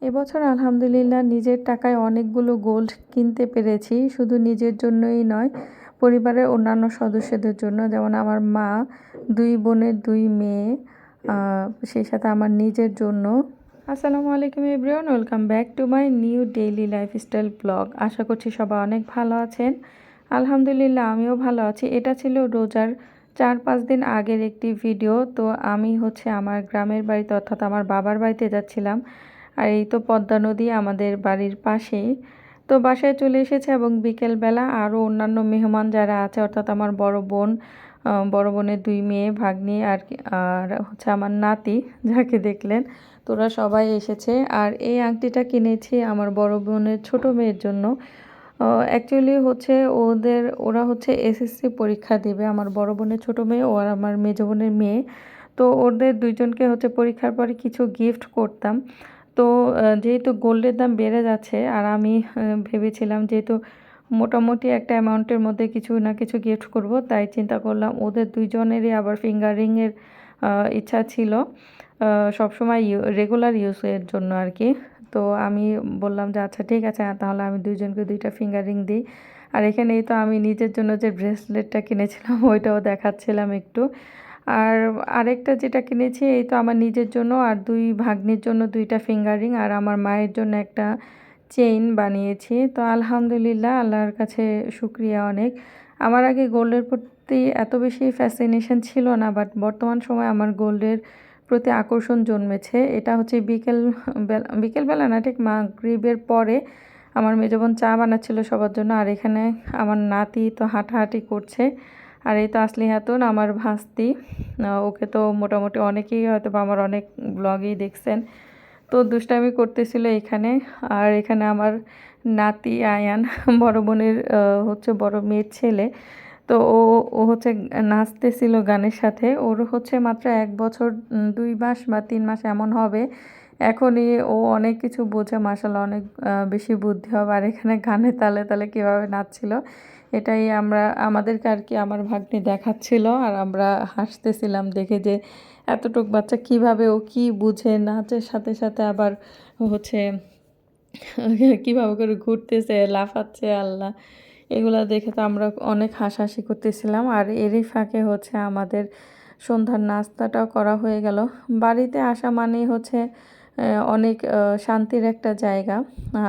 এবছর আলহামদুলিল্লাহ নিজের টাকায় অনেকগুলো গোল্ড কিনতে পেরেছি। শুধু নিজের জন্যই নয়, পরিবারের অন্যান্য সদস্যদের জন্য। যেমন আমার মা, ২ বোনের ২ মেয়ে, আ সেই সাথে আমার নিজের জন্য। আসসালামু আলাইকুম everyone, welcome back to my new daily lifestyle blog. আশা করছি সবাই অনেক ভালো আছেন। আলহামদুলিল্লাহ আমিও ভালো আছি। এটা ছিল রোজার ৪-৫ দিন আগের একটি ভিডিও। তো আমি আমার গ্রামের বাড়িতে অর্থাৎ আমার বাবার বাড়িতে যাচ্ছিলাম। আর এই তো পদ্মা নদী আমাদের বাড়ির পাশেই। তো বাসায় চলে এসেছে এবং বিকেলবেলা আরও অন্যান্য মেহমান যারা আছে অর্থাৎ আমার বড় বোন, বড় বোনের ২ মেয়ে ভাগ্নি আর আমার নাতি যাকে দেখলেন। তো ওরা সবাই এসেছে। আর এই আংটিটা কিনেছি আমার বড় বোনের ছোট মেয়ের জন্য। অ্যাকচুয়ালি ওরা এসএসসি পরীক্ষা দেবে, আমার বড় বোনের ছোট মেয়ে ও আর আমার মেজো বোনের মেয়ে। তো ওদের দুইজনকে পরীক্ষার পরে কিছু গিফট করতাম। তো যেহেতু গোল্ডের দাম বেড়ে যাচ্ছে আর আমি ভেবেছিলাম যেহেতু মোটামুটি একটা অ্যামাউন্টের মধ্যে কিছু না কিছু গিফট করব, তাই চিন্তা করলাম ওদের দুইজনেরই আবার ফিঙ্গার রিংয়ের ইচ্ছা ছিল, সবসময় রেগুলার ইউজের জন্য আর কি। তো আমি বললাম যে আচ্ছা ঠিক আছে, তাহলে আমি দুইজনকে 2টা ফিঙ্গার রিং দিই। আর এখানেই তো আমি নিজের জন্য যে ব্রেসলেটটা কিনেছিলাম ওইটাও দেখাচ্ছিলাম একটু। আর আরেকটা যেটা কিনেছি এই তো আমার নিজের জন্য আর 2 ভাগ্নির জন্য 2টা ফিঙ্গার রিং আর আমার মায়ের জন্য একটা চেইন বানিয়েছি। তো আলহামদুলিল্লাহ আল্লাহর কাছে শুকরিয়া অনেক। আমার আগে গোল্ডের প্রতি এত বেশি ফ্যাসিনেশন ছিল না, বাট বর্তমান সময়ে আমার গোল্ডের প্রতি আকর্ষণ জন্মেছে। এটা বিকেলবেলা না, ঠিক মাগরিবের পরে আমার মেজো বোন চা বানাচ্ছিল সবার জন্য। আর এখানে আমার নাতি তো হাঁটাহাঁটি করছে। আর এই তো আসলি খাতুন আমার ভাস্তি, ওকে তো মোটামুটি অনেকেই হয়তো বা আমার অনেক ব্লগেই দেখছেন। তো দুষ্টামি করতেছিল এখানে। আর এখানে আমার নাতি আয়ান, বড় বোনের বড় মেয়ের ছেলে। তো ও ও নাচতেছিল গানের সাথে। ওর মাত্র ১ বছর ২ মাস বা ৩ মাস এমন হবে। এখনই ও অনেক কিছু বোঝে, মাশাআল্লাহ অনেক বেশি বুদ্ধি হবে। আর এখানে গানের তালে তালে কীভাবে নাচছিল এটাই আমাদেরকে আর কি আমার ভাগ্নি দেখাচ্ছিল। আর আমরা হাসতেছিলাম দেখে যে এতটুক বাচ্চা কীভাবে ও কী বুঝে, নাচের সাথে সাথে আবার হচ্ছে কীভাবে করে ঘুরতেছে, লাফাচ্ছে, আল্লাহ! এগুলা দেখে তো আমরা অনেক হাসাহাসি করতেছিলাম। আর এরই ফাঁকে আমাদের সন্ধ্যার নাস্তাটাও করা হয়ে গেল। বাড়িতে আসা মানেই অনেক শান্তির একটা জায়গা।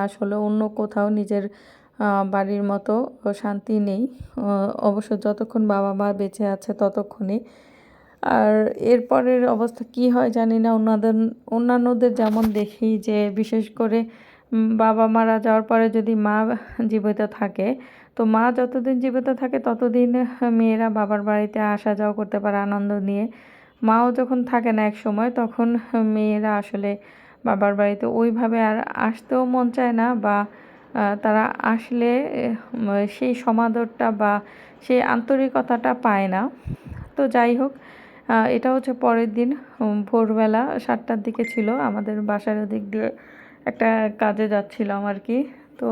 আসলে অন্য কোথাও নিজের বাড়ির মতো শান্তি নেই। অবশ্য যতক্ষণ বাবা মা বেঁচে আছে ততক্ষণই। আর এরপরের অবস্থা কি হয় জানি না। অন্যান্যদের যেমন দেখি যে বিশেষ করে বাবা মারা যাওয়ার পরে যদি মা জীবিত থাকে, তো মা যতদিন জীবিত থাকে ততদিন মেয়েরা বাবার বাড়িতে আসা যাওয়া করতে পারে আনন্দ নিয়ে। মাও যখন থাকে না একসময়, তখন মেয়েরা আসলে বাবার বাড়িতে ওইভাবে আর আসতেও মন চায় না, বা তারা আসলে সেই সমাদরটা বা সেই আন্তরিকতাটা পায় না। তো যাই হোক, এটা পরের দিন ভোরবেলা 7টার দিকে ছিল। আমাদের বাসার ওদিক দিয়ে একটা কাজে যাচ্ছিলাম আর কি। তো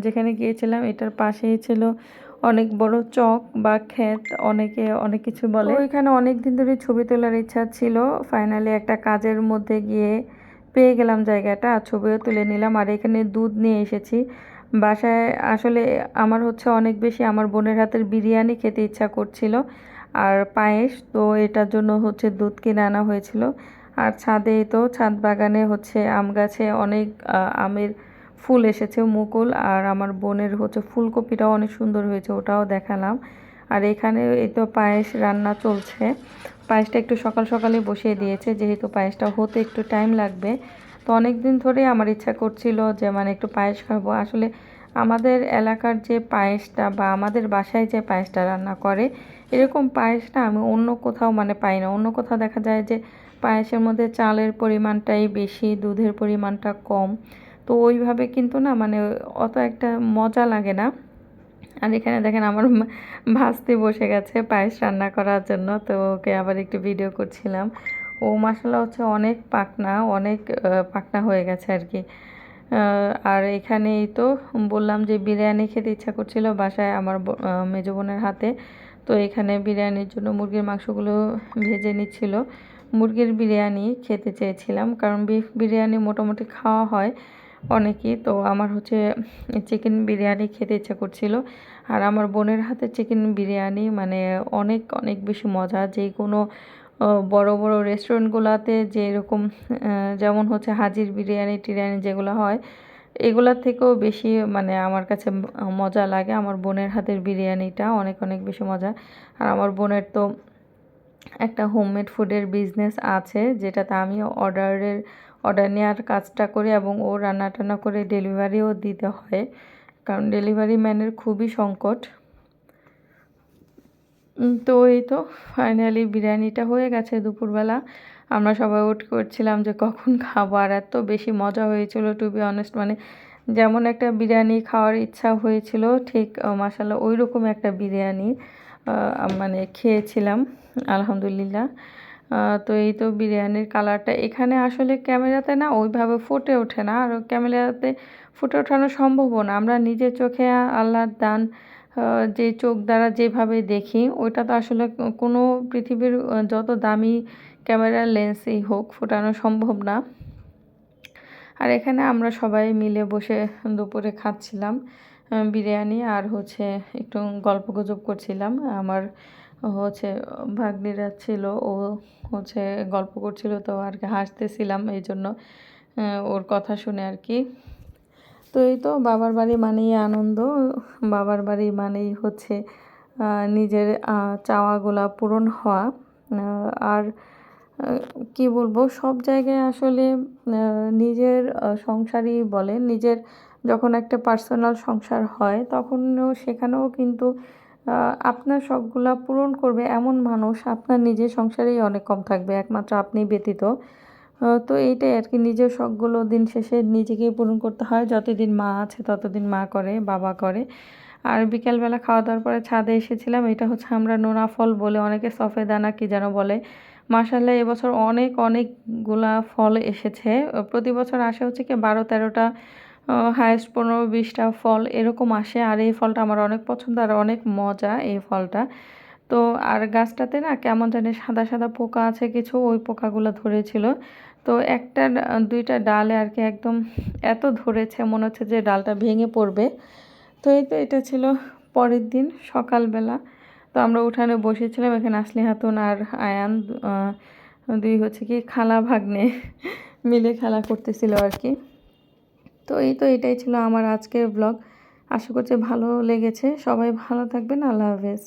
যেখানে গিয়েছিলাম এটার পাশেই ছিল অনেক বড় চক বা ক্ষেত, অনেকে অনেক কিছু বলে। তো এখানে অনেক দিন ধরে ছবি তোলার ইচ্ছা ছিল। ফাইনালি একটা কাজের মধ্যে গিয়ে পেয়ে গেলাম জায়গাটা, আর ছবিও তুলে নিলাম। আর এখানে দুধ নিয়ে এসেছি বাসায়। আসলে আমার অনেক বেশি আমার বোনের হাতের বিরিয়ানি খেতে ইচ্ছা করছিল আর পায়েস, তো এটার জন্য দুধ কিনে আনা হয়েছিল। আর ছাদ বাগানে আম গাছে অনেক আমের ফুল এসেছে, মুকুল। আর আমার বোনের ফুলকপিটাও অনেক সুন্দর হয়েছে, ওটাও দেখালাম। আর এখানে এই তো পায়েস রান্না চলছে। পায়েসটা একটু সকাল সকালে বসিয়ে দিয়েছে, যেহেতু পায়েসটা হতে একটু টাইম লাগবে। তো অনেক দিন ধরেই আমার ইচ্ছা করছিল যে একটু পায়েস খাবো। আসলে আমাদের এলাকার যে পায়েসটা বা আমাদের বাসায় যে পায়েসটা রান্না করে, এরকম পায়েসটা আমি অন্য কোথাও পাই না। অন্য কোথাও দেখা যায় যে পায়েসের মধ্যে চালের পরিমাণটাই বেশি, দুধের পরিমাণটা কম। তো ওইভাবে কিন্তু না অত একটা মজা লাগে না। আর এখানে দেখেন আমার ভাস্তি বসে গেছে পায়েস রান্না করার জন্য। তো ওকে আবার একটু ভিডিও করছিলাম। ও মাসাল্লাহ অনেক পাকনা হয়ে গেছে আর কি। আর এখানেই তো বললাম যে বিরিয়ানি খেতে ইচ্ছা করছিল বাসায় আমার মেজো বোনের হাতে। তো এখানে বিরিয়ানির জন্য মুরগির মাংসগুলো ভেজে নিচ্ছিল। মুরগির বিরিয়ানি খেতে চেয়েছিলাম, কারণ বিফ বিরিয়ানি মোটামুটি খাওয়া হয় অনেকই। তো আমার হচ্ছে চিকেন বিরিয়ানি খেতে ইচ্ছা করছিল। আর আমার বোনের হাতে চিকেন বিরিয়ানি মানে অনেক অনেক বেশি মজা। যে কোনো বড় বড় রেস্টুরেন্টগুলোতে যেরকম যেমন হচ্ছে হাজির বিরিয়ানি টিরিয়ানি যেগুলো হয়, এগুলার থেকেও বেশি মানে আমার কাছে মজা লাগে আমার বোনের হাতের বিরিয়ানিটা, অনেক অনেক বেশি মজা। আর আমার বোনের তো একটা হোমমেড ফুডের বিজনেস আছে, যেটাতে আমিও অর্ডার নেওয়ার কাজটা করি, এবং ও রান্না টান্না করে ডেলিভারিও দিতে হয়, কারণ ডেলিভারি ম্যানের খুবই সংকট। তো এই তো ফাইনালি বিরিয়ানিটা হয়ে গেছে দুপুরবেলা। আমরা সবাই ওয়েট করছিলাম যে কখন খাবো, আর এত বেশি মজা হয়েছিল টু বি অনেস্ট। মানে যেমন একটা বিরিয়ানি খাওয়ার ইচ্ছা হয়েছিল, ঠিক মাশাআল্লাহ ওই রকম একটা বিরিয়ানি মানে খেয়েছিলাম আলহামদুলিল্লাহ। তো এই তো বিরিয়ানির কালারটা এখানে আসলে ক্যামেরাতে না ওইভাবে ফুটে ওঠে না, আর ক্যামেরাতে ফুটে ওঠানো সম্ভবও না। আমরা নিজের চোখে আল্লাহর দান যে চোখ দ্বারা যেভাবে দেখি, ওইটা তো আসলে কোনো পৃথিবীর যত দামি ক্যামেরার লেন্সই হোক ফোটানো সম্ভব না। আর এখানে আমরা সবাই মিলে বসে দুপুরে খাচ্ছিলাম বিরিয়ানি, আর হচ্ছে একটু গল্পগুজব করছিলাম। আমার হচ্ছে ভাগ্নিরা ছিল, ও হচ্ছে গল্প করছিল, তো আর কি হাসতেছিলাম এই জন্য ওর কথা শুনে আর কি। তো এই তো বাবার বাড়ি মানেই আনন্দ, বাবার বাড়ি মানেই হচ্ছে নিজের চাওয়াগুলা পূরণ হওয়া। আর কি বলবো, সব জায়গায় আসলে নিজের সংসারই বলে, নিজের যখন একটা পার্সোনাল সংসার হয় তখনও সেখানেও কিন্তু আপনার শখগুলা পূরণ করবে এমন মানুষ আপনার নিজের সংসারেই অনেক কম থাকবে, একমাত্র আপনি ব্যতীত। তো এইটাই আর কি, নিজের শখগুলো দিন শেষে নিজেকেই পূরণ করতে হয়। যতদিন মা আছে ততদিন মা করে, বাবা করে। আর বিকেলবেলা খাওয়া দাওয়ার পরে ছাদে এসেছিলাম, এটা হচ্ছে আমরা নোনা ফল বলে, অনেকে সফেদানা কি যেন বলে। মাশাআল্লাহ এবছর অনেক অনেকগুলা ফল এসেছে। প্রতি বছর আসে হচ্ছে কি 12-13টা, হায়েস্ট 15-20টা ফল এরকম আসে। আর এই ফলটা আমার অনেক পছন্দ আর অনেক মজা এই ফলটা। তো আর গাছটাতে না কেমন জানি সাদা সাদা পোকা আছে কিছু, ওই পোকাগুলো ধরেছিল। তো একটা দুইটা ডালে আর কি একদম এত ধরেছে মনে হচ্ছে যে ডালটা ভেঙে পড়বে। তো এই তো এটা ছিল পরের দিন সকালবেলা। তো আমরা উঠানে বসেছিলাম, এখানে আসলি খাতুন আর আয়ান দুই হচ্ছে কি খালা ভাগ্নে মিলে খেলা করতেছিল আর কি। তো এই তো এটাই ছিল আমার আজকের ব্লগ। আশা করছি ভালো লেগেছে। সবাই ভালো থাকবেন। আল্লাহ হাফেজ।